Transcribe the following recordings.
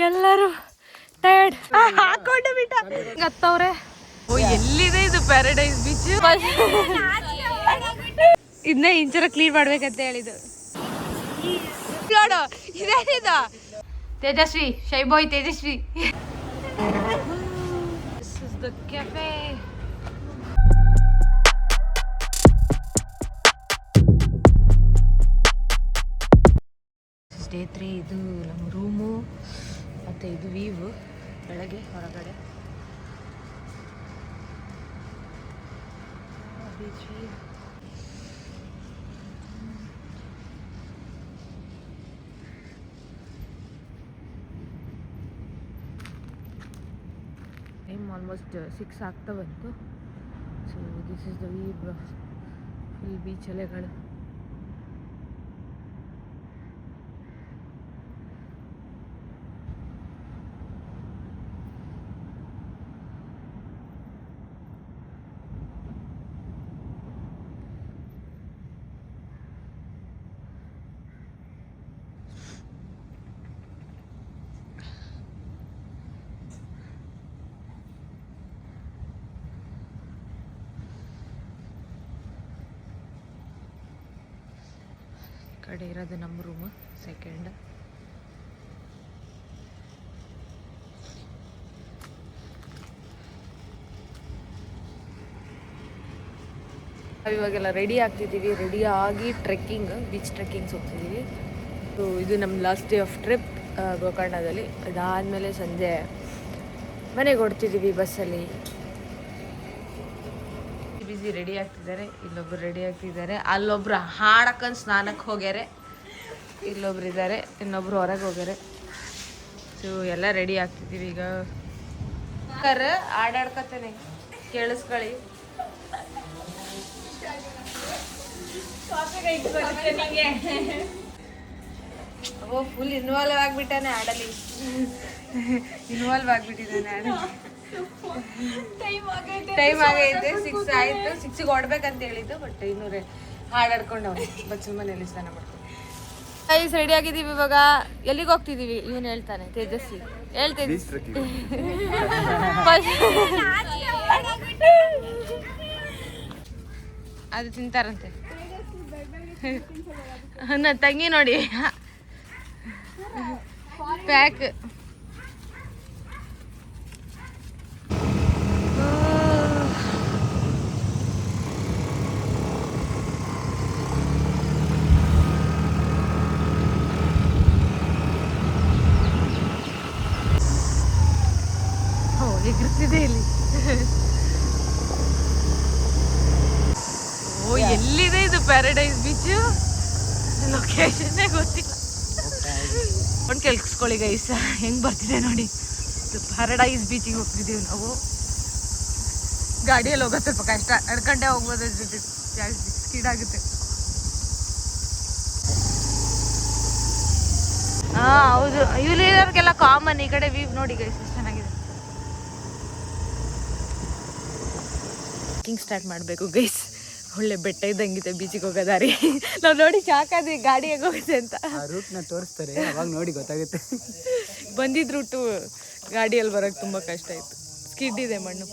ಎಲ್ಲರೂ ಟಯರ್ಡ್ ಹಾಕೊಂಡು ಬಿಟ್ಟ ಗತ್ತವ್ರೆ. ಓ ಎಲ್ಲಿದೆ ಇದು ಪ್ಯಾರಡೈಸ್ ಬೀಚ್? ಇದನ್ನ ಇಂಚರ ಕ್ಲೀನ್ ಮಾಡ್ಬೇಕಂತ ಹೇಳಿದ್ದು. ನೋಡು ಇದೇನಿದು? Tejaswi, shy boy Tejaswi. This is the cafe. Day 3 ಇದು ನಮ್ಮ ರೂಮು ಮತ್ತು ಇದು ವೀವು ಬೆಳಗ್ಗೆ ಹೊರಗಡೆ ಬೀಚ್ ವ್ಯೂ. ಟೈಮ್ ಆಲ್ಮೋಸ್ಟ್ 6 ಆಗ್ತಾ ಬಂತು. So this is the view, full beach ಅಲೆಗಳು. ಕಡೆ ಇರೋದು ನಮ್ಮ ರೂಮು ಸೆಕೆಂಡ್. ಇವಾಗೆಲ್ಲ ರೆಡಿ ಆಗ್ತಿದ್ದೀವಿ. ರೆಡಿ ಆಗಿ ಟ್ರೆಕ್ಕಿಂಗ್, ಬೀಚ್ ಟ್ರೆಕ್ಕಿಂಗ್ಸ್ ಹೋಗ್ತಿದ್ದೀವಿ. ಸೊ ಇದು ನಮ್ಮ ಲಾಸ್ಟ್ ಡೇ ಆಫ್ ಟ್ರಿಪ್ ಗೋಕರ್ಣದಲ್ಲಿ. ಅದಾದಮೇಲೆ ಸಂಜೆ ಮನೆಗೆ ಹೊಡ್ತಿದ್ದೀವಿ ಬಸ್ಸಲ್ಲಿ. ಬಿಸಿ ರೆಡಿ ಆಗ್ತಿದ್ದಾರೆ, ಇಲ್ಲೊಬ್ರು ರೆಡಿ ಆಗ್ತಿದ್ದಾರೆ, ಅಲ್ಲೊಬ್ರು ಹಾಡಕ್ಕಂದು ಸ್ನಾನಕ್ಕೆ ಹೋಗ್ಯಾರೆ, ಇಲ್ಲೊಬ್ರು ಇದ್ದಾರೆ, ಇನ್ನೊಬ್ರು ಹೊರಗೆ ಹೋಗ್ಯಾರೆ. ಸೊ ಎಲ್ಲ ರೆಡಿ ಆಗ್ತಿದ್ದೀವಿ ಈಗ. ಆಡಾಡ್ಕೊತಾನೆ ಕೇಳಿಸ್ಕೊಳ್ಳಿ. ಓ ಫುಲ್ ಇನ್ವಾಲ್ವ್ ಆಗ್ಬಿಟ್ಟಾನೆ ಆಡಲಿ. ಇನ್ವಾಲ್ವ್ ಆಗ್ಬಿಟ್ಟಿದ್ದಾನೆ ಆಡಲಿ. ಟೈಮ್ ಆಗೈತೆ, 6 ಆಯ್ತು. 6ಗೆ ಹೊಡ್ಬೇಕಂತ ಹೇಳಿದ್ದು, ಬಟ್ ಇನ್ನೂರೇ ಹಾಡಾಡ್ಕೊಂಡು ಬಚ್ಚಲ ಮನೆಯಲ್ಲಿ ಸ್ನಾನ ಮಾಡ್ಕೊಂಡು ಗೈಸ್ ರೆಡಿ ಆಗಿದ್ದೀವಿ. ಇವಾಗ ಎಲ್ಲಿಗೆ ಹೋಗ್ತಿದ್ದೀವಿ ಇವನು ಹೇಳ್ತಾನೆ, ತೇಜಸ್ವಿ ಹೇಳ್ತಿದ್ವಿ. ಅದು ತಿಂತಾರಂತೆ ನನ್ನ ತಂಗಿ ನೋಡಿ ಪ್ಯಾಕ್. ಎಗ್ರಿಸಿದೆ ಇಲ್ಲಿ. ಓ ಎಲ್ಲಿದೆ ಇದು ಪ್ಯಾರಡೈಸ್ ಬೀಚ್? ಲೊಕೇಶನ್ನೇ ಗೊತ್ತಿಲ್ಲ. ಒಂದು ಕೇಳಿಸ್ಕೊಳ್ಳಿ ಗೈಸ್, ಹೆಂಗ್ ಬರ್ತಿದೆ ನೋಡಿ. ಇದು ಪ್ಯಾರಡೈಸ್ ಬೀಚಿಗೆ ಹೋಗ್ತಿದ್ದೀವಿ ನಾವು. ಗಾಡಿಯಲ್ಲಿ ಹೋಗೋದು ಸ್ವಲ್ಪ ಕಷ್ಟ, ನಡ್ಕೊಂಡೆ ಹೋಗ್ಬೋದು, ಜಾಸ್ತಿ ಸ್ಪೀಡ್ ಆಗುತ್ತೆ. ಹಾ ಹೌದು, ಇಲ್ಲಿರೋರ್ಗೆಲ್ಲ ಕಾಮನ್. ಈ ಕಡೆ ವ್ಯೂ ನೋಡಿ ಗೈಸ್ ಎಷ್ಟು ಚೆನ್ನಾಗಿದೆ. ಸ್ಟಾರ್ಟ್ ಮಾಡಬೇಕು ಗೈಸ್. ಒಳ್ಳೆ ಬೆಟ್ಟ ಇದ್ದಂಗಿದೆ ಬೀಚಿಗೆ ಹೋಗೋ ದಾರಿ. ನಾವು ನೋಡಿ ಶಾಕ್ ಆದ್ವಿ, ಗಾಡಿ ಹೇಗೆ ಹೋಗುತ್ತೆ ಅಂತ. ರೂಟ್ನ ತೋರಿಸ್ತಾರೆ, ಅವಾಗ ನೋಡಿ ಗೊತ್ತಾಗುತ್ತೆ. ಬಂದಿದ್ದ ರೂಟು ಗಾಡಿಯಲ್ಲಿ ಬರೋಕ್ಕೆ ತುಂಬ ಕಷ್ಟ ಆಯಿತು, ಸ್ಕಿಡ್ ಇದೆ ಮಣ್ಣು.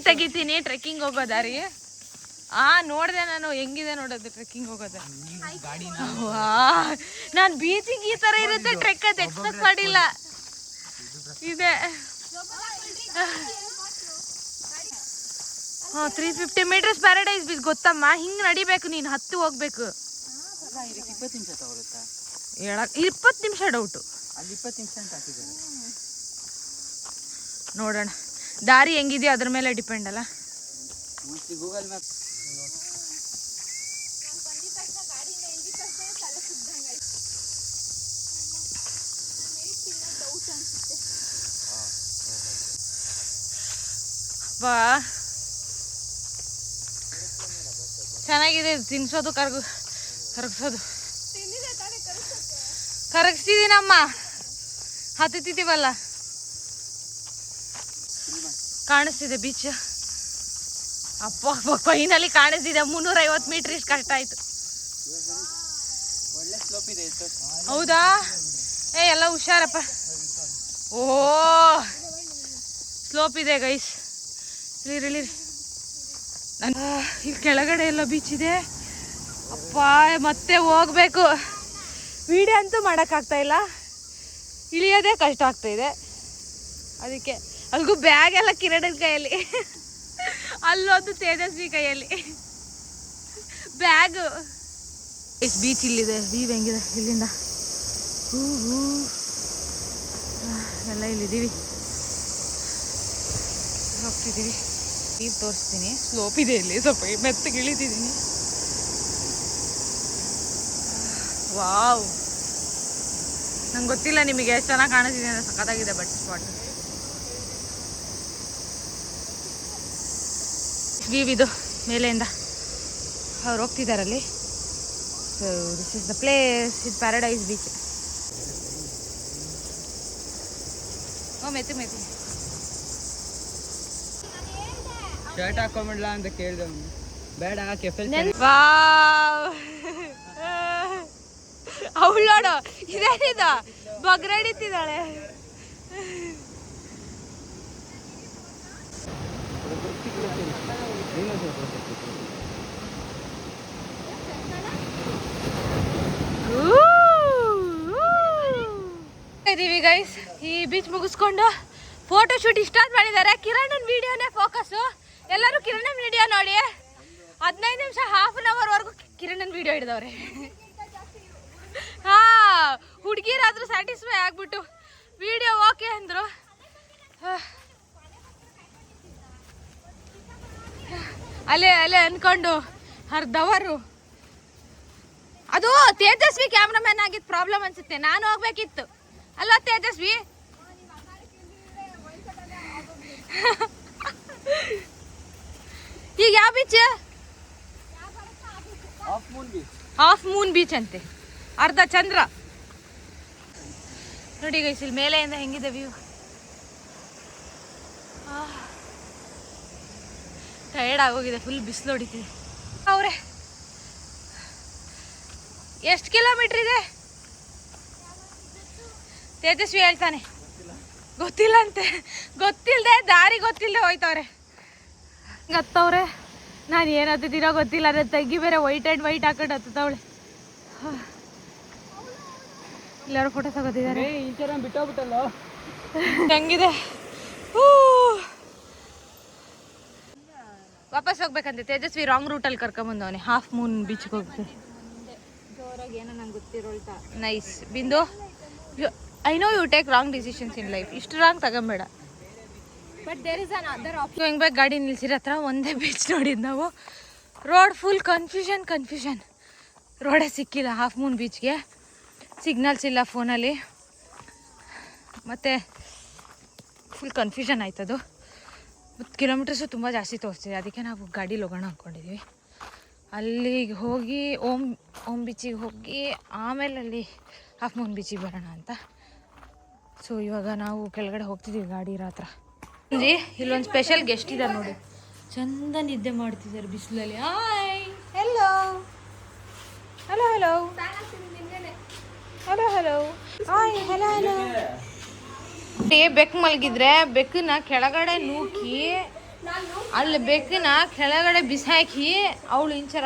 ತೆಗಿತೀನಿ ಟ್ರೆಕ್ಕಿಂಗ್ ಹೋಗೋ ದಾರಿ. ನೋಡಿದೆ ನಾನು, ಹೆಂಗಿದೆ ನೋಡೋದು ಟ್ರೆಕ್ಕಿಂಗ್ ಹೋಗೋದು. ನಾನು ಬೀಚಿಗೆ ಈ ಥರ ಇರುತ್ತೆ ಟ್ರೆಕ್ ಅದು ಎಕ್ಸ್ಪೆಕ್ಟ್ ಮಾಡಿಲ್ಲ. ಇದೆ 350 ಮೀಟರ್ಸ್ ಪ್ಯಾರಡೈಸ್ ಬೀಚ್ ಗೊತ್ತಮ್ಮ. ಹಿಂಗೆ ನಡಿಬೇಕು, ನೀನು ಹತ್ತು ಹೋಗ್ಬೇಕು. 20 ನಿಮಿಷ ತಗೊಳುತ್ತಾ? 20 ನಿಮಿಷ ಡೌಟು. ಅಲ್ಲಿ 20 ನಿಮಿಷ ಅಂತ ಹಾಕಿದ್ದಾರೆ. ನೋಡೋಣ ದಾರಿ ಹೆಂಗಿದೆಯೋ ಅದ್ರ ಮೇಲೆ ಡಿಪೆಂಡ್ ಅಲ್ಲ. ಗೂಗಲ್ ಮ್ಯಾಪ್ ಬಾ ಚೆನ್ನಾಗಿದೆ. ತಿನ್ಸೋದು ಕರಗಿಸೋದು ಕರಗಿಸ್ತಿದ್ದೀನಮ್ಮ, ಹತ್ತಿದ್ದೀವಲ್ಲ. ಕಾಣಿಸ್ತಿದೆ ಬೀಚ್. ಅಪ್ಪ ಫೈನಲಿ ಕಾಣಿಸ್ತಿದೆ. 350 ಮೀಟರ್ ಇಷ್ಟು ಕಷ್ಟ ಆಯ್ತು. ಒಳ್ಳೆ ಸ್ಲೋಪ್ ಇದೆ. ಹೌದಾ? ಎಲ್ಲ ಹುಷಾರಪ್ಪ. ಓ ಸ್ಲೋಪ್ ಇದೆ ಗೈಸ್, ಇಳಿರಿ. ಇಲ್ಲಿ ಕೆಳಗಡೆ ಎಲ್ಲ ಬೀಚ್ ಇದೆ. ಅಪ್ಪ ಮತ್ತೆ ಹೋಗ್ಬೇಕು. ವಿಡಿಯೋ ಅಂತೂ ಮಾಡೋಕ್ಕಾಗ್ತಾ ಇಲ್ಲ, ಇಳಿಯೋದೇ ಕಷ್ಟ ಆಗ್ತಾ ಇದೆ. ಅದಕ್ಕೆ ಅಲ್ಗೂ ಬ್ಯಾಗ್ ಎಲ್ಲ ಕಿರಣನ ಕೈಯಲ್ಲಿ, ಅಲ್ಲೊಂದು ತೇಜಸ್ವಿ ಕೈಯಲ್ಲಿ ಬ್ಯಾಗು. ಬೀಚ್ ಇಲ್ಲಿದೆ, ವ್ಯೂ ಹೆಂಗಿದೆ ಇಲ್ಲಿಂದ. ಎಲ್ಲ ಇಲ್ಲಿದ್ದೀವಿ, ಹೋಗ್ತಿದ್ದೀವಿ. ನೀರು ತೋರಿಸ್ತೀನಿ. ಸ್ಲೋಪ್ ಇದೆ ಇಲ್ಲಿ, ಸ್ವಲ್ಪ ಮೆತ್ತಗೆ ಇಳಿತಿದ್ದೀನಿ. ವಾವ್, ನಂಗೆ ಗೊತ್ತಿಲ್ಲ ನಿಮಗೆ ಎಷ್ಟು ಚೆನ್ನಾಗಿ ಕಾಣಿಸ್ತಿದೆ ಅಂದರೆ. ಸಖತ್ತಾಗಿದೆ ಬಟ್ ಸ್ಪಾಟ್. ವ್ಯೂ ಇದು ಮೇಲೆಯಿಂದ ಅವ್ರು ಹೋಗ್ತಿದ್ದಾರಲ್ಲಿ. So this is the place, ಇದು ಪ್ಯಾರಡೈಸ್ ಬೀಚ್. ಓ ಮೆತ್ತು ಶರ್ಟ್ ಹಾಕೊಂಬಿಡ್ಲಾ ಅಂತ ಕೇಳ್ದೆ. ಬೇಡ ಕೆಫೆಲ್. ಅವಳೋಡು ಇದೇನಿದ ಬಗ್ರಡಿತಿದ್ದಾಳೆ. ಇದೀವಿ ಗೈಸ್, ಈ ಬೀಚ್ ಮುಗಿಸ್ಕೊಂಡು ಫೋಟೋ ಶೂಟ್ ಸ್ಟಾರ್ಟ್ ಮಾಡಿದ್ದಾರೆ. ಕಿರಣನ್ ವಿಡಿಯೋನೇ ಫೋಕಸ್ಸು. ಎಲ್ಲರೂ ಕಿರಣನ್ ವಿಡಿಯೋ ನೋಡಿ. 15 ನಿಮಿಷ, ಹಾಫ್ ಅನ್ ಅವರ್ವರೆಗೂ ಕಿರಣನ್ ವಿಡಿಯೋ ಹಿಡಿದವ್ರೆ. ಹಾ, ಹುಡುಗಿರಾದ್ರೂ ಸ್ಯಾಟಿಸ್ಫೈ ಆಗ್ಬಿಟ್ಟು ವಿಡಿಯೋ ಓಕೆ ಅಂದ್ರು. ಅಲ್ಲೇ ಅನ್ಕೊಂಡು ಅರ್ಧವರು. ಅದು ತೇಜಸ್ವಿ ಕ್ಯಾಮ್ರಾಮನ್ ಆಗಿದ್ದು ಪ್ರಾಬ್ಲಮ್ ಅನ್ಸುತ್ತೆ. ನಾನು ಹೋಗ್ಬೇಕಿತ್ತು ಅಲ್ವಾ ತೇಜಸ್ವಿ? ಈಗ ಯಾವ ಬೀಚ್? ಹಾಫ್ ಮೂನ್ ಬೀಚ್ ಅಂತೆ, ಅರ್ಧ ಚಂದ್ರ. ನೋಡಿ ಗೈಸ್, ಇಲ್ಲಿ ಮೇಲೆಯಿಂದ ಹೆಂಗಿದೆ ವ್ಯೂ. ಟಯರ್ಡ್ ಆಗೋಗಿದೆ, ಫುಲ್ ಬಿಸಿಲು ಹೊಡಿತಿದೆ. ಅವ್ರೆ ಎಷ್ಟು ಕಿಲೋಮೀಟ್ರ್ ಇದೆ ತೇಜಸ್ವಿ ಹೇಳ್ತಾನೆ. ಗೊತ್ತಿಲ್ಲ ಅಂತೆ, ಗೊತ್ತಿಲ್ಲದೆ ದಾರಿ ಗೊತ್ತಿಲ್ಲದೆ ಹೋಯ್ತವ್ರೆ. ಹತ್ತವ್ರೆ. ನಾನು ಏನು ಹತ್ತಿದ್ದೀರೋ ಗೊತ್ತಿಲ್ಲ. ನನ್ನ ತಂಗಿ ಬೇರೆ ವೈಟ್ ಆ್ಯಂಡ್ ವೈಟ್ ಹಾಕೊಂಡು ಹತ್ತವಳೆ. ಎಲ್ಲರೂ ಫೋಟೋ ತಗೋತಿದ್ದಾರೆ. ಬಿಟ್ಟೋಗ್ಬಿಟ್ಟಲ್ಲ ಹೆಂಗಿದೆ. ವಾಪಸ್ ಹೋಗ್ಬೇಕಂತೆ ತೇಜಸ್ವಿ. ರಾಂಗ್ ರೂಟಲ್ಲಿ ಕರ್ಕೊಂಬಂದವನೆ. ಹಾಫ್ ಮೂನ್ ಬೀಚ್ಗೆ ಹೋಗ್ಬೇಕು. ಜೋರಾಗಿ ಏನೋ ನಂಗೆ ಗೊತ್ತಿರೋಳ್ತ. Nice Bindu. I know you take wrong decisions in life. ಇಷ್ಟು ರಾಂಗ್ ತಗೊಂಬೇಡ. But there is another option. ಹೆಂಗೆ ಬೇಕು ಗಾಡಿ ನಿಲ್ಸಿರೋ ಹತ್ರ ಒಂದೇ ಬೀಚ್ ನೋಡಿದ್ದು ನಾವು. Road full confusion. ರೋಡೇ ಸಿಕ್ಕಿಲ್ಲ ಹಾಫ್ ಮೂನ್ ಬೀಚ್ಗೆ. ಸಿಗ್ನಲ್ಸ್ ಇಲ್ಲ ಫೋನಲ್ಲಿ. ಮತ್ತು ಫುಲ್ ಕನ್ಫ್ಯೂಷನ್ ಆಯ್ತದು. ಮತ್ತು ಕಿಲೋಮೀಟರ್ಸು ತುಂಬ ಜಾಸ್ತಿ ತೋರಿಸ್ತಿದೆ. ಅದಕ್ಕೆ ನಾವು ಗಾಡೀಲಿ ಹೋಗೋಣ ಅಂದ್ಕೊಂಡಿದ್ವಿ. ಅಲ್ಲಿಗೆ ಹೋಗಿ ಓಮ್ ಬೀಚಿಗೆ ಹೋಗಿ ಆಮೇಲೆ ಅಲ್ಲಿ ಹಾಫ್ ಮೂನ್ ಬೀಚಿಗೆ ಬರೋಣ ಅಂತ. ಸೊ ಇವಾಗ ನಾವು ಕೆಳಗಡೆ ಹೋಗ್ತಿದ್ದೀವಿ ಗಾಡಿ ಇರೋ ಹತ್ರ. ಜಿ ಇಲ್ಲೊಂದು ಸ್ಪೆಷಲ್ ಗೆಸ್ಟ್ ಇದ್ದಾರೆ ನೋಡಿ, ಚಂದ ನಿದ್ದೆ ಮಾಡ್ತಿದ್ದಾರೆ ಬಿಸಿಲಲ್ಲಿ. Hi, hello hello hello hello hello hi hello hello. ಬೆಕ್ಕು ಮಲಗಿದ್ರೆ ಬೆಕ್ಕನ್ನ ಕೆಳಗಡೆ ನೂಕಿ ಅಲ್ಲಿ ಬೆಕ್ಕನ್ನ ಕೆಳಗಡೆ ಬಿಸಾಕಿ ಅವಳು ಇಂಚರ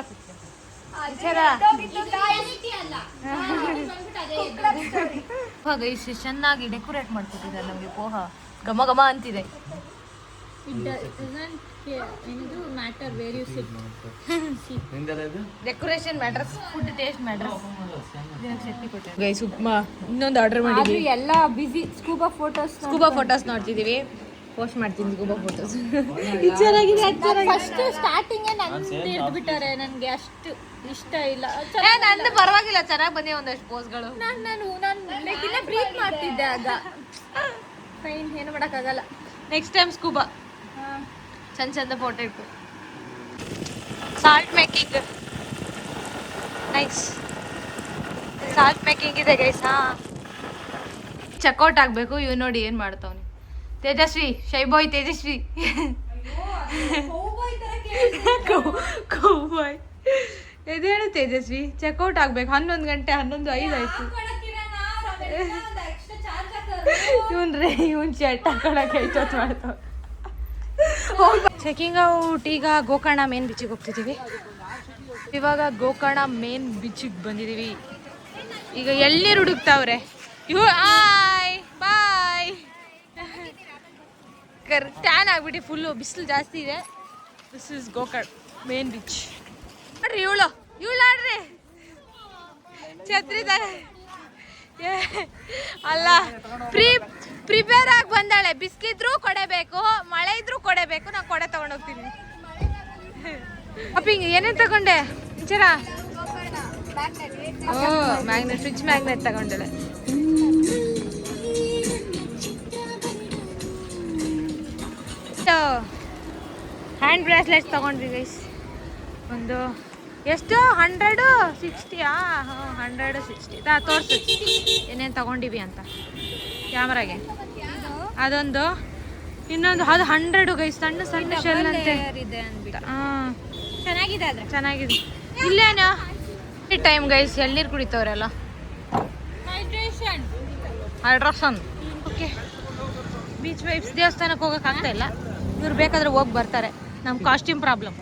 ಇಷ್ಟು ಚೆನ್ನಾಗಿ ಡೆಕೋರೇಟ್ ಮಾಡ್ಕೊಟ್ಟಿದ್ದಾರೆ ನಮಗೆ. ಪೋಹ ಘಮ ಘಮ ಅಂತಿದೆ. Decoration matters, food taste matters. Guys upma ಇನ್ನೊಂದು ಆರ್ಡರ್ ಮಾಡಿದ್ವಿ. ಎಲ್ಲ ಬಿಸಿ. ಸ್ಕೂಬಾ ಫೋಟೋಸ್ ನೋಡ್ತಿದ್ದೀವಿ. ಪೋಸ್ಟ್ ಮಾಡ್ತೀನಿ ಸ್ಕೂಬಾ ಫೋಟೋಸ್. ಚೆನ್ನಾಗಿದೆ. ಫಸ್ಟ್ ಸ್ಟಾರ್ಟಿಂಗೇ ನಂದು ಹಿಡಿದ್ಬಿಟ್ಟಾರೆ. ನನಗೆ ಅಷ್ಟು ಇಷ್ಟ ಇಲ್ಲ. ನಂದು ಪರವಾಗಿಲ್ಲ, ಚೆನ್ನಾಗಿ ಬಂದಿದೆ ಒಂದಷ್ಟು ಪೋಸ್ಗಳು. ನಾನು ಇನ್ನ ಬ್ರೀತ್ ಮಾಡ್ತಿದ್ದೆ ಆಗ. ಫೈನ್, ಏನು ಮಾಡೋಕ್ಕಾಗಲ್ಲ. ನೆಕ್ಸ್ಟ್ ಟೈಮ್ ಸ್ಕೂಬಾ ಚಂದ ಫೋಟೋ ಇಟ್ಟು. Salt making nice. Salt making ಇದೆ ಗೈಸ್. ಚೆಕ್ಔಟ್ ಆಗಬೇಕು. ಇವ್ ನೋಡಿ ಏನು ಮಾಡ್ತಾವನಿ ತೇಜಸ್ವಿ. ಶೈಬಾಯ್ ತೇಜಸ್ವಿ. ಕೌಬಾಯ್ ಇದೇನು ತೇಜಸ್ವಿ. ಚೆಕ್ಔಟ್ ಆಗ್ಬೇಕು. 11 ಗಂಟೆ 11:05 ಆಯ್ತು. ಇವನ್ ಶರ್ಟ್ ಹಾಕೊಳಕ್ಕೆ ಎಷ್ಟೊತ್ತು ಮಾಡ್ತಾವ. Checking out. ಈಗ ಗೋಕರ್ಣ ಮೇನ್ ಬೀಚಿಗೆ ಹೋಗ್ತಿದ್ದೀವಿ. ಇವಾಗ ಗೋಕರ್ಣ ಮೇನ್ ಬೀಚಿಗೆ ಬಂದಿದ್ದೀವಿ. ಈಗ ಎಳ್ನೀರು ಹುಡುಕ್ತಾವ್ರೆ ಇವು. ಆಯ್ ಬಾಯ್. ಟ್ಯಾನ್ ಆಗ್ಬಿಟ್ಟು ಫುಲ್ಲು ಬಿಸಿಲು ಜಾಸ್ತಿ ಇದೆ. This is Gokarna main beach. ನೋಡ್ರಿ ಇವಳು ಆಡ್ರಿ ಛತ್ರಿ ಅಲ್ಲ ಪ್ರಿಪೇರ್ ಆಗಿ ಬಂದಾಳೆ. ಬಿಸ್ಲಿದ್ರು ಕೊಡಬೇಕು, ಮಳೆ ಇದ್ರು ಕೊಡಬೇಕು. ನಾ ಕೊಡೆ ತಗೊಂಡೋಗ್ತೀನಿ. ಅಪ್ಪಿಂಗ್ ಏನೇನು ತಗೊಂಡೆ ಇಂಚರ? ಓ ಮ್ಯಾಗ್ನೆಟ್, ಫ್ರಿಡ್ಜ್ ಮ್ಯಾಗ್ನೆಟ್ ತಗೊಂಡಳೆ. ಹ್ಯಾಂಡ್ ಬ್ರೇಸ್ಲೆಟ್ಸ್ ತಗೊಂಡ್ವಿ ಗೈಸ್. ಒಂದು ಎಷ್ಟು 160? 160 ತೋರಿಸಿ ಏನೇನು ತಗೊಂಡಿವಿ ಅಂತ ಕ್ಯಾಮ್ರಾಗೆ. ಅದೊಂದು, ಇನ್ನೊಂದು ಅದು 100 ಗೈಸ್. ಸಣ್ಣ ಸಣ್ಣ ಶೆಲ್ ಅಂತೆ. ಹಾಂ ಚೆನ್ನಾಗಿದೆ. ಆದ್ರೆ ಚೆನ್ನಾಗಿದೆ. ಇಲ್ಲೇನ ಈ ಟೈಮ್ ಗೈಸ್ ಎಳ್ನೀರು ಕುಡಿತವ್ರೆಲ್ಲ. ಹೈಡ್ರೇಷನ್. Okay, beach vibes. ದೇವಸ್ಥಾನಕ್ಕೆ ಹೋಗಕ್ಕೆ ಆಗ್ತಾ ಇಲ್ಲ. ಇವ್ರು ಬೇಕಾದ್ರೆ ಹೋಗಿ ಬರ್ತಾರೆ. ನಮ್ಮ ಕಾಸ್ಟ್ಯೂಮ್ ಪ್ರಾಬ್ಲಮ್.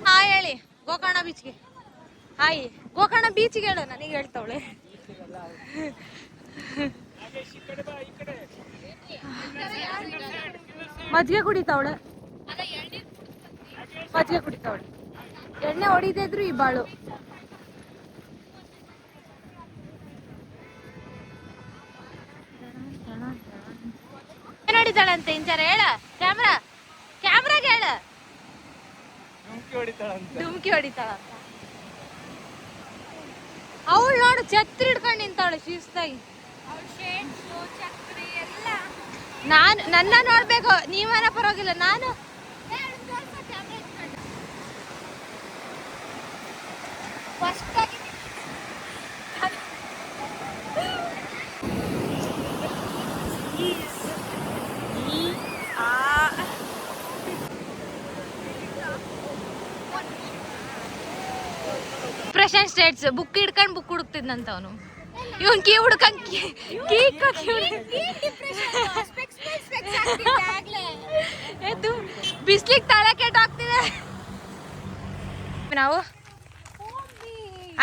ಹಾಯ್ ಹೇಳಿ ಗೋಕರ್ಣ ಬೀಚ್ಗೆ. ಹಾಯ್ ಗೋಕರ್ಣ ಬೀಚ್ಗೆ ಹೇಳು. ನನಗೆ ಹೇಳ್ತಾವಳೆ. ಮಜ್ಜಿಗೆ ಕುಡಿತಾವಳೆ. ಮಜ್ಜಿಗೆ ಕುಡಿತಾವಳೆ. ಎಣ್ಣೆ ಹೊಡಿದೇ ಇದ್ರು ಈ ಬಾಳು. ಏನ್ ಹೊಡಿತಾಳಂತೆ ಇಂಚಾರ? ಹೇಳ ಕ್ಯಾಮ್ರಾಗೆ ಹೇಳ. ಡುಮ್ಕಿ ಹೊಡಿತಾಳಂತ. ಅವಳು ನೋಡು ಛತ್ರಿ ಹಿಡ್ಕೊಂಡು ನಿಂತಾವಳೆ ಶಿಸ್ತಾಗಿ. ನನ್ನ ನೋಡ್ಬೇಕು. ನೀವನ ಪರವಾಗಿಲ್ಲ. ನಾನು ಡಿಪ್ರೆಷನ್ ಸ್ಟೇಟ್ಸ್. ಬುಕ್ ಹಿಡ್ಕೊಂಡು ಬುಕ್ ಹುಡುಕ್ತಿದ್ನಂತ ಅವನು. ಇವನ್ ಕೀ ಹುಡ್ಕಂಗ್ ಎದ್ದು ಬಿಸ್ಲಿಗೆ ತಲೆ ಕೆಟ್ಟಾಗ್ತಿದೆ. ನಾವು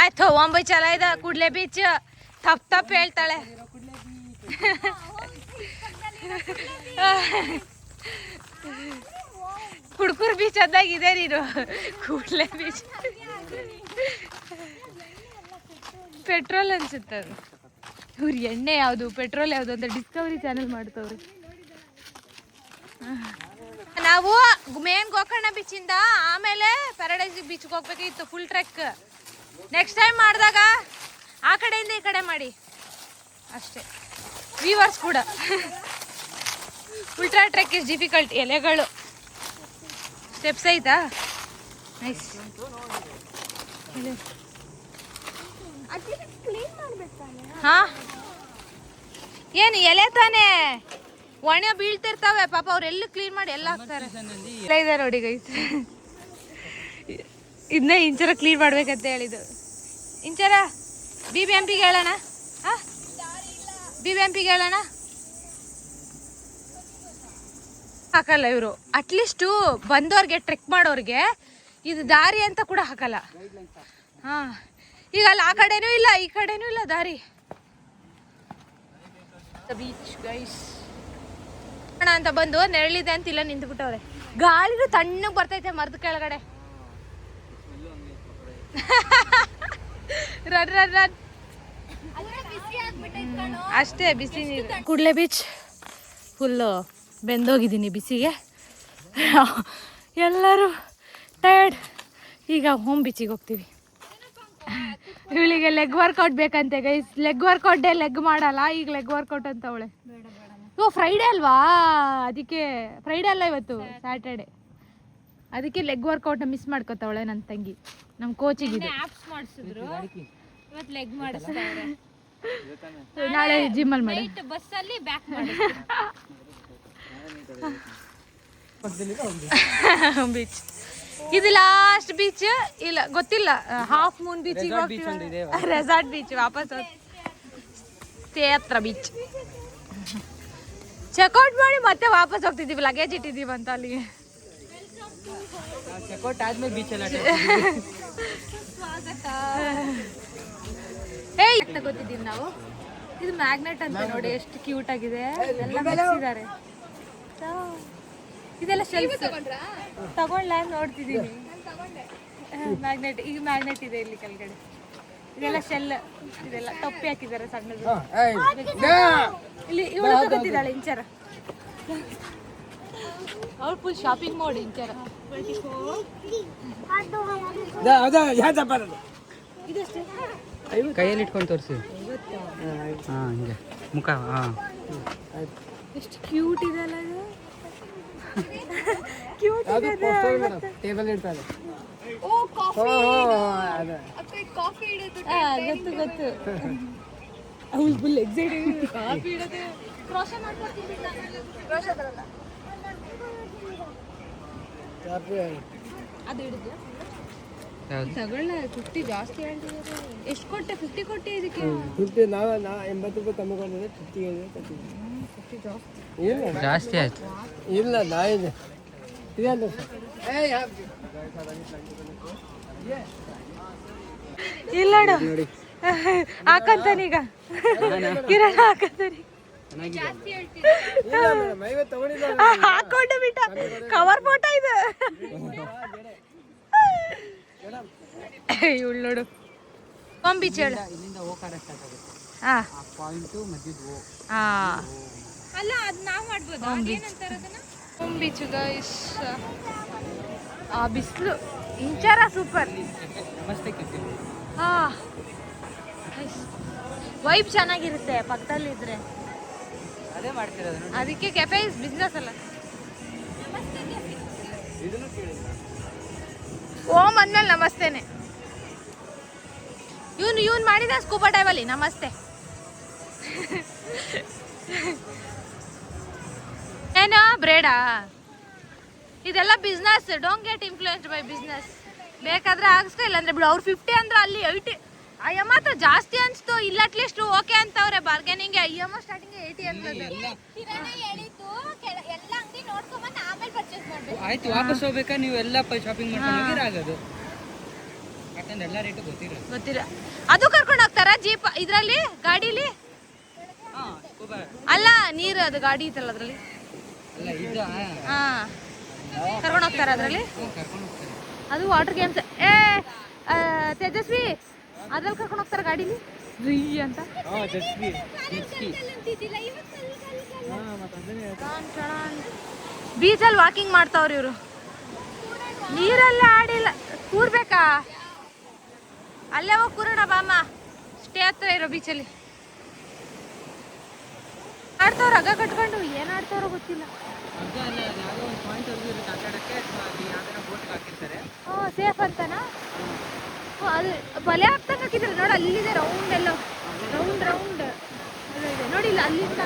ಆಯ್ತು ಒಂಬೈ ಚಲ ಇದೆ. ಕೂಡ್ಲೆ ಬೀಚ್ ತಪ್ಪ ಹೇಳ್ತಾಳೆ. ಕುಡ್ಕೂರ್ ಬೀಚ್ ಅದಾಗಿದೆ ನೀನು. ಕೂಡ್ಲೆ ಬೀಚ್ ಪೆಟ್ರೋಲ್ ಅನ್ಸುತ್ತೆ. ಇವ್ರ ಎಣ್ಣೆ ಯಾವುದು ಪೆಟ್ರೋಲ್ ಯಾವುದು ಅಂತ ಡಿಸ್ಕವರಿ ಚಾನೆಲ್ ಮಾಡ್ತವ್ರಿ. ನಾವು ಮೇನ್ ಗೋಕರ್ಣ ಬೀಚಿಂದ ಆಮೇಲೆ ಪ್ಯಾರಡೈಸ್ ಬೀಚ್ಗೆ ಹೋಗ್ಬೇಕಿತ್ತು. ಫುಲ್ ಟ್ರೆಕ್ ನೆಕ್ಸ್ಟ್ ಟೈಮ್ ಮಾಡಿದಾಗ ಆ ಕಡೆಯಿಂದ ಈ ಕಡೆ ಮಾಡಿ ಅಷ್ಟೇ. ವ್ಯೂವರ್ಸ್ ಕೂಡ ಉಲ್ಟ್ರಾ ಟ್ರೆಕ್ ಇಸ್ ಡಿಫಿಕಲ್ಟ್. ಎಲೆಗಳು ಸ್ಟೆಪ್ಸ್ ಐತಾ? ನೈಸ್. ಹಾ ಏನು ಎಲೆ ತಾನೇ ಒಣ ಬೀಳ್ತಿರ್ತಾವೆ ಪಾಪ. ಅವ್ರೆಲ್ಲ ಕ್ಲೀನ್ ಮಾಡಿ ಎಲ್ಲ ಹಾಕ್ತಾರೆ. ಇದೆ ನೋಡಿ ಗೈಸ್. ಇದನ್ನ ಇಂಚರ ಕ್ಲೀನ್ ಮಾಡ್ಬೇಕಂತ ಹೇಳಿದ್ದು. ಇಂಚರ BBMPಗೆ ಹೇಳೋಣ. BBMPಗೆ ಹೇಳೋಣ. ಹಾಕಲ್ಲ ಇವರು. ಅಟ್ಲೀಸ್ಟು ಬಂದವ್ರಿಗೆ ಟ್ರೆಕ್ ಮಾಡೋರಿಗೆ ಇದು ದಾರಿ ಅಂತ ಕೂಡ ಹಾಕಲ್ಲ. ಹಾಂ ಈಗ ಅಲ್ಲಿ ಆ ಕಡೆನೂ ಇಲ್ಲ ಈ ಕಡೆನೂ ಇಲ್ಲ ದಾರಿ. ಬೀಚ್ ಗೈಸ್ ಅಂತ ಬಂದು ನೆರಳಿದೆ ಅಂತಿಲ್ಲ ನಿಂತ್ಬಿಟ್ಟವ್ರೆ. ಗಾಳಿನೂ ತಣ್ಣಗೆ ಬರ್ತೈತೆ ಮರದ ಕೆಳಗಡೆ. Run run run. ಅಷ್ಟೇ ಬಿಸಿ ನೀರು. ಕೂಡ್ಲೆ ಬೀಚ್ ಫುಲ್ಲು ಬೆಂದೋಗಿದ್ದೀನಿ ಬಿಸಿಗೆ. ಎಲ್ಲರೂ ಟಯರ್ಡ್. ಈಗ ಹೋಮ್ ಬೀಚಿಗೆ ಹೋಗ್ತೀವಿ. ಇವಳಿಗೆ ಲೆಗ್ ವರ್ಕೌಟ್ ಬೇಕಂತೆ guys. Leg workout day leg ಮಾಡಲ್ಲ. ಈಗ ಲೆಗ್ ವರ್ಕೌಟ್ ಅಂತ ಅವಳೆ. ಓ ಫ್ರೈಡೇ ಅಲ್ವಾ? ಅದಕ್ಕೆ ಫ್ರೈಡೇ ಅಲ್ಲ ಇವತ್ತು ಸ್ಯಾಟರ್ಡೆ. ಅದಕ್ಕೆ ಲೆಗ್ ವರ್ಕೌಟ್ನ ಮಿಸ್ ಮಾಡ್ಕೊತಾವಳೆ ನನ್ನ ತಂಗಿ. ನಮ್ಮ ಕೋಚಿಗಿದೆ. ಆಪ್ಸ್ ಮಾಡಿಸಿದ್ರು, ಇವತ್ತು ಲೆಗ್ ಮಾಡಿಸ್ತಾರೆ. ನಾಳೆ ಜಿಮ್ಮಲ್ಲಿ ಮಾಡಿ ಬಸ್ಸಲ್ಲಿ ಬ್ಯಾಕ್ ಮಾಡಿ. ಬೀಚ್ ಇದು ಲಾಸ್ಟ್ ಬೀಚ್. ಇಲ್ಲ ಗೊತ್ತಿಲ್ಲ. ಹಾಫ್ ಮೂನ್ ಬೀಚಿಗೆ ಹೋಗ್ತೀವಿ. ರೆಸಾರ್ಟ್ ಬೀಚ್ ವಾಪಸ್ ಅಷ್ಟೇ ಹತ್ರ ಬೀಚ್. ಚೆಕ್ಔಟ್ ಮಾಡಿ ಮತ್ತೆ ವಾಪಸ್ ಹೋಗ್ತಿದ್ದೀವಿ, ಲಗೇಜ್ ಇಟ್ಟಿದ್ದೀವಿ ಅಂತ ಅಲ್ಲಿಗೆ. ಚೆಕ್ಔಟ್ ಆದ್ಮೇಲೆ ಬೀಚಲ್ಲಿ ಏಯ್ ತಗೋತಿದ್ದೀವಿ ನಾವು. ಇದು ಮ್ಯಾಗ್ನೆಟ್ ಅಂತ ನೋಡಿ, ಎಷ್ಟು ಕ್ಯೂಟ್ ಆಗಿದೆ. ಎಲ್ಲ ಬೆಳೆಸಿದ್ದಾರೆ. ಇದೆಲ್ಲ ಶೆಲ್ಫ್ ತಗೊಂಡ್ಲ ನೋಡ್ತಿದ್ದೀನಿ. ಮ್ಯಾಗ್ನೆಟ್, ಈಗ ಮ್ಯಾಗ್ನೆಟ್ ಇದೆ ಇಲ್ಲಿ ಕೆಳಗಡೆ. ಇದೆಲ್ಲ ಶೆಲ್, ಇದೆಲ್ಲ ಟೊಪ್ಪಿ ಹಾಕಿದ್ದಾರೆ ಸಣ್ಣದು. ಇಲ್ಲಿ ಇವಳು ತಗೋತಿದ್ದಾಳೆ ಇಂಚರ. ಅವ್ರು ಫುಲ್ ಶಾಪಿಂಗ್ ಮೋಡ್ ಇಂಚರ. ಇದಷ್ಟೇ ಕೈಯಲ್ಲಿ ಇಟ್ಕೊಂಡು ತೋರಿಸಿ. ಹಾಂ ಹಿಂಗೆ ಮುಖ. ಹಾಂ ಎಷ್ಟು ಕ್ಯೂಟ್ ಇದೆ ಅಲ್ಲ ಇದು. ಕ್ಯೂಟ್ ಇದೆ. ಟೇಬಲ್ ಇಡ್ತಾರೆ. ಓ ಕಾಫಿ ಕಾಫಿ ಇಡೋದು. ಗೊತ್ತು ಗೊತ್ತು. ಅವ್ಳು ಫುಲ್ ಎಕ್ಸೈಟೆಡ್. ಕಾಫಿ ಇಡೋದು. ಕ್ರೋಶೆ ಮಾಡ್ಕೊತಿದ್ವಿ ನಾನು. ಕ್ರೋಶೆ ಬರಲ್ಲ. ಅದು ಹಿಡಿದ್ಯಾ? ಯಾವ್ದು? ತಗೊಳ್ಳ 50 ಜಾಸ್ತಿ ಹೇಳ್ತಿದ್ದಾರೆ. ಎಷ್ಟು ಕೊಟ್ಟೆ? 50 ಕೊಟ್ಟೆ ಇದಕ್ಕೆ. 50 ನಾವು 80 ರೂಪಾಯಿ ಕಮ್ಮಿ ಕೊಟ್ಟಿದ್ರೆ 50 ಜಾಸ್ತಿ. ಜಾಸ್ತಿ ಆಯ್ತು. ಇಲ್ಲ ನಾ ಇದೆ ಇಲ್ಲ ನೋಡಿ ಹಾಕಂತಾನೀಗ. ಕಿರಣ್ ಹಾಕಂತಾನಿ. ಹಾಕೊಂಡು ಬಿಟ್ಟ. ಕವರ್ ಫೋಟೋ ಇದು. ಇವಳು ನೋಡು. ಬೀಚ್ ಹೇಳು. ಇಲ್ಲಿಂದ ಓಕಾರ ಸ್ಟಾರ್ಟ್ ಆಗುತ್ತೆ. ಹಾ ಪಾಯಿಂಟು ಮಧ್ಯದ ಹಾ ಅಲ್ಲ ಅದು ನಾವು ಮಾಡ್ಬೋದು. ಅದೇನಂತಾರೆ ಅದನ್ನ? Beach guys. ಆ ಬಿಸಿಲು ಇಂಚಾರ ಸೂಪರ್. ಮಸ್ತ್ ಕೆಫೆ. ಹಾ ವೈಬ್ ಚೆನ್ನಾಗಿರುತ್ತೆ ಪಕ್ಕದಲ್ಲಿ ಇದ್ರೆ. ಅದೇ ಮಾಡ್ತಿರೋದು. ಅದಕ್ಕೆ ಕೆಫೆ ಇಸ್ ಬಿಸ್ನೆಸ್ ಅಲ್ಲ. ಓಂ ಅಂದ್ಮೇಲೆ ನಮಸ್ತೇನೆ. ಇವನ್ ಮಾಡಿದ ಸ್ಕೂಬಾ ಡೈವಲ್ಲಿ ನಮಸ್ತೆ. ಏನೋ ಬ್ರೇಡಾ? ಇದೆಲ್ಲ business. Don't get influenced by business. ಬೇಕಾದ್ರೆ ಆಗಿಸ್ಕೊ, ಇಲ್ಲಾಂದ್ರೆ ಬಿಡು. ಅವ್ರು 50 ಅಂದ್ರೆ ಅಲ್ಲಿ 80. ಅಯ್ಯಮ್ಮ ಮಾತ್ರ ಜಾಸ್ತಿ ಅನ್ಸ್ತು. ಇಲ್ಲ ಅಟ್ಲೀಸ್ಟ್ ಓಕೆ ಅಂತವ್ರೆ ಬಾರ್ಗೇನಿಂಗ್. ಅಯ್ಯಮ್ಮ ಸ್ಟಾರ್ಟಿಂಗ್ 80 ಅಂತದ್ದು. ಕಿರಣ ಹೇಳಿದ್ದು ಎಲ್ಲ ಅಂಗಡಿ ನೋಡ್ಕೊಂಬಂದು ಆಮೇಲೆ ಪರ್ಚೇಸ್ ಮಾಡ್ಬೇಕು. ಆಯ್ತು, ವಾಪಸ್ ಹೋಗ್ಬೇಕಾ ನೀವು ಎಲ್ಲ ಶಾಪಿಂಗ್ ಮಾಡ್ಕೊಂಡು ಹೋಗಿರ ಆಗೋದು. ಯಾಕಂದ್ರೆ ಎಲ್ಲ ರೇಟು ಗೊತ್ತಿಲ್ಲ. ಅದು ಕರ್ಕೊಂಡು ಹೋಗ್ತಾರ ಜೀಪ್ ಇದ್ರಲ್ಲಿ, ಗಾಡಿಲಿ? ಅಲ್ಲ ನೀರು, ಅದು ಗಾಡಿ ಇತ್ತಲ್ಲ ಅದ್ರಲ್ಲಿ. ಅಲ್ಲ ಇದು ಹಾ ಕರ್ಕೊಂಡು ಹೋಗ್ತಾರ ಅದ್ರಲ್ಲಿ. ಕರ್ಕೊಂಡು ಹೋಗ್ತಾರೆ. ಅದು ವಾಟರ್ ಗೇಮ್ಸ್. ತೇಜಸ್ವಿ ಅದ್ರಲ್ಲಿ ಕರ್ಕೊಂಡು ಹೋಗ್ತಾರ ಗಾಡಿಲಿ ಅಂತ. ಬೀಚಲ್ಲಿ ವಾಕಿಂಗ್ ಮಾಡ್ತಾವ್ರಿ ಇವರು. ನೀರಲ್ಲೇ ಆಡಿಲ್ಲ. ಕೂರ್ಬೇಕಾ? ಅಲ್ಲೇ ಹೋಗಿ ಕೂರೋಣ ಬಾಮ್ಮ. ಸ್ಟೇ ಹತ್ರ ಇರೋ ಬೀಚಲ್ಲಿ ಆಡ್ತಾವ್ರ. ಹಗ್ಗ ಕಟ್ಕೊಂಡು ಏನ್ ಆಡ್ತಾವ್ರೋ ಗೊತ್ತಿಲ್ಲ. ಸೇಫ್ ಅಂತನಾ? ಅದು ಬಲೆ ಹಾಕ್ತಂಗ ಹಾಕಿದ್ರೆ ನೋಡಿ. ಅಲ್ಲಿದೆ ರೌಂಡ್ ಎಲ್ಲ. ರೌಂಡ್ ರೌಂಡ್ ನೋಡಿ. ಇಲ್ಲ ಅಲ್ಲಿಂದ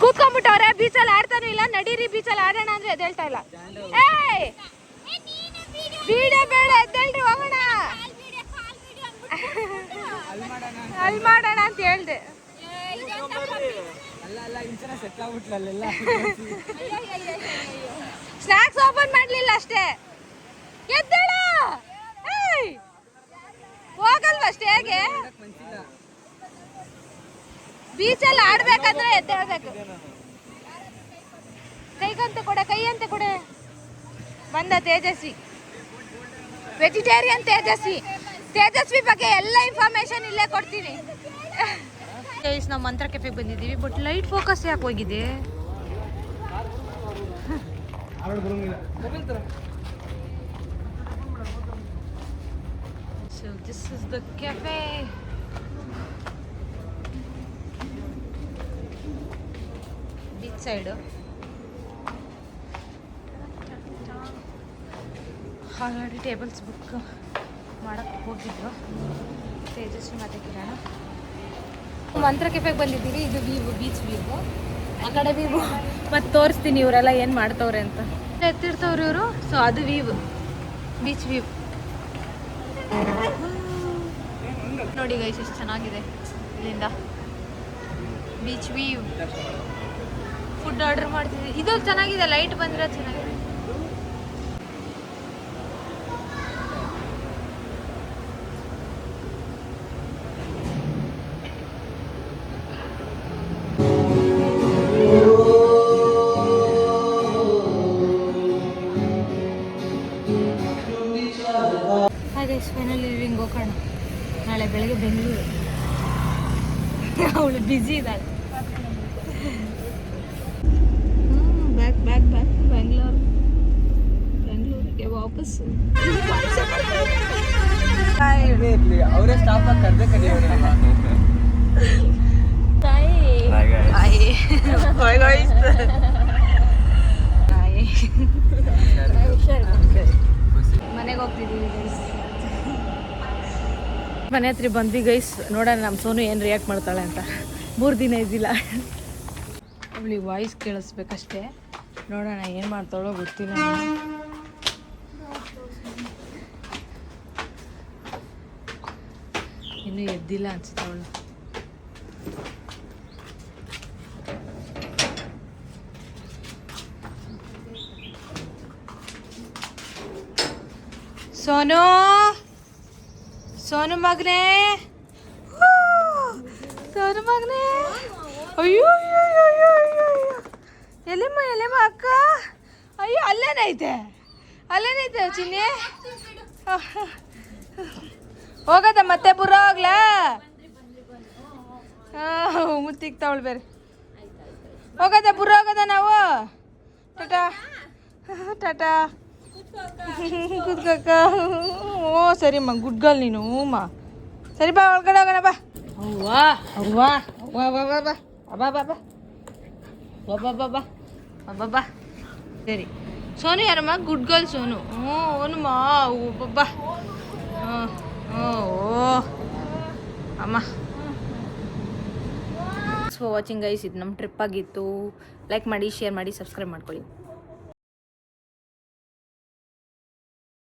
ಕೂತ್ಕೊಂಡ್ಬಿಟ್ಟವ್ರೆ. ಬೀಚಲ್ಲಿ ಆಡ್ತಾನು ಇಲ್ಲ. ನಡೀರಿ ಬೀಚಲ್ಲಿ ಆಡೋಣ ಅಂದ್ರೆ ಎದ್ದೇಳ್ತಾ ಇಲ್ಲ. ಏಯ್ ಬೀಡ ಬೇಡ, ಎದ್ದೇಳ್ರಿ ಹೋಗೋಣ. ಅಲ್ಲಿ ಮಾಡೋಣ ಅಂತ ಹೇಳ್ದೆ. ಸ್ನಾಕ್ಸ್ ಓಪನ್ ಮಾಡ್ಲಿಲ್ಲ ಅಷ್ಟೇ. ಎದ್ದೇಳ. ಹೋಗಲ್ವಾ ಸ್ಟೇಗೆ? ಬೀಚಲ್ಲಿ ಆಡ್ಬೇಕಂದ್ರೆ ಎದ್ದೇಳ್ಬೇಕು. ಕೈಗಂತೆ ಕೊಡೆ, ಕೈ ಅಂತೆ ಕೊಡೆ. ಬಂದ ತೇಜಸ್ವಿ, ವೆಜಿಟೇರಿಯನ್ ತೇಜಸ್ವಿ. ತೇಜಸ್ವಿ ಬಗ್ಗೆ ಎಲ್ಲ ಇನ್ಫಾರ್ಮೇಶನ್ ಇಲ್ಲೇ ಕೊಡ್ತೀನಿ. ನಾವು ಮಂತ್ರ ಕೆಫೆಗೆ ಬಂದಿದ್ದೀವಿ. ಬಟ್ ಲೈಟ್ ಫೋಕಸ್ ಯಾಕೆ ಹೋಗಿದೆ? So this is the cafe. Beach side. Already tables book ಮಾಡಕ್ಕೆ ಹೋಗಿದ್ವು ತೇಜಸ್ವಿ ಮತ್ತು ಕಿರಣ. ಮಂತ್ರ ಕೆಫೆಗೆ ಬಂದಿದ್ದೀವಿ. ಇದು ವ್ಯೂ, ಬೀಚ್ ವ್ಯೂ. ಆ ಕಡೆ ವ್ಯೂ ಮತ್ತು ತೋರಿಸ್ತೀನಿ ಇವರೆಲ್ಲ ಏನು ಮಾಡ್ತವ್ರೆ ಅಂತ. ಎತ್ತಿರ್ತವ್ರು ಇವರು. ಸೊ ಅದು ವ್ಯೂ, ಬೀಚ್ ವ್ಯೂ ನೋಡಿ ಗೈಸ್. ಎಷ್ಟು ಚೆನ್ನಾಗಿದೆ ಇಲ್ಲಿಂದ. Beach view. ಫುಡ್ ಆರ್ಡರ್ ಮಾಡ್ತಿದ್ವಿ. ಇದು ಚೆನ್ನಾಗಿದೆ, ಲೈಟ್ ಬಂದಿರೋ ಚೆನ್ನಾಗಿದೆ. ಹಾಗೆ ಫೈನಲಿ ಲಿವಿಂಗ್ ಹೋಗೋಣ. ನಾಳೆ ಬೆಳಗ್ಗೆ ಬೆಂಗಳೂರು. ಅವಳು ಬ್ಯುಸಿ ಇದ್ದಾಳೆ. ಬ್ಯಾಕ್ ಬ್ಯಾಕ್ ಬ್ಯಾಕ್ ಬೆಂಗಳೂರಿಗೆ ವಾಪಸ್ಸು. ಅವರೇ ಸ್ಟಾಪ್ ಆಗಿ ಕರ್ದೆ ಕರೆಯೋರು. ಮನೆಗೆ ಹೋಗ್ತಿದ್ದೀವಿ ಗೈಸ್. ಮನೆ ಹತ್ರ ಬಂದ್ವಿ ಗೈಸ್. ನೋಡೋಣ ನಮ್ಮ ಸೋನು ಏನು ರಿಯಾಕ್ಟ್ ಮಾಡ್ತಾಳೆ ಅಂತ. 3 ದಿನ ಇದ್ದಿಲ್ಲ. ಅವಳಿಗೆ ವಾಯ್ಸ್ ಕೇಳಿಸ್ಬೇಕಷ್ಟೇ. ನೋಡೋಣ ಏನು ಮಾಡ್ತಾಳೋ ಗೊತ್ತಿಲ್ಲ. ಇನ್ನೂ ಎದ್ದಿಲ್ಲ ಅನ್ಸುತ್ತೆ ಅವಳು. ಸೋನು ಸೋನು ಮಗನೇ, ಸೋನು ಮಗನೇ. ಅಯ್ಯೋ ಎಲೆಮ್ಮ ಅಕ್ಕ. ಅಯ್ಯೋ ಅಲ್ಲೇನೈತೆ ಚಿನ್ನಿ. ಹೋಗದ ಮತ್ತೆ ಬುರ ಹೋಗ್ಲಾ. ಮುತ್ತಿಕ್ತಾವಳು ಬೇರೆ. ಹೋಗದ ಬುರ ಹೋಗದ ನಾವು. ಟಾಟಾ ಟಾಟಾ. ಕೂತ್ಕಕ್ಕ. ಓ ಸರಿಮ್ಮ, ಗುಡ್ ಗರ್ಲ್ ನೀನು. ಹ್ಞೂಮ್ಮ ಸರಿ, ಬಾ ಒಳಗಡೆ ಹೋಗೋಣ ಬಾ. ಅವ್ವಾ ಅವ್ವಾ ಅವ್ವಾ ಬಾ ಬಾ ಬಾ ಬಾ ಬಾ ಬಾ ಬಾ ಬಾ ಬಾ ಬಾ. ಸರಿ ಸೋನು ಯಾರಮ್ಮ? Good girl Sonu. ಹ್ಞೂ ಓನಮ್ಮ. ಬಾ ಓ ಅಮ್ಮ. For watching guys. ಇದು ನಮ್ಮ ಟ್ರಿಪ್ ಆಗಿತ್ತು. ಲೈಕ್ ಮಾಡಿ, ಶೇರ್ ಮಾಡಿ, ಸಬ್ಸ್ಕ್ರೈಬ್ ಮಾಡ್ಕೊಳ್ಳಿ.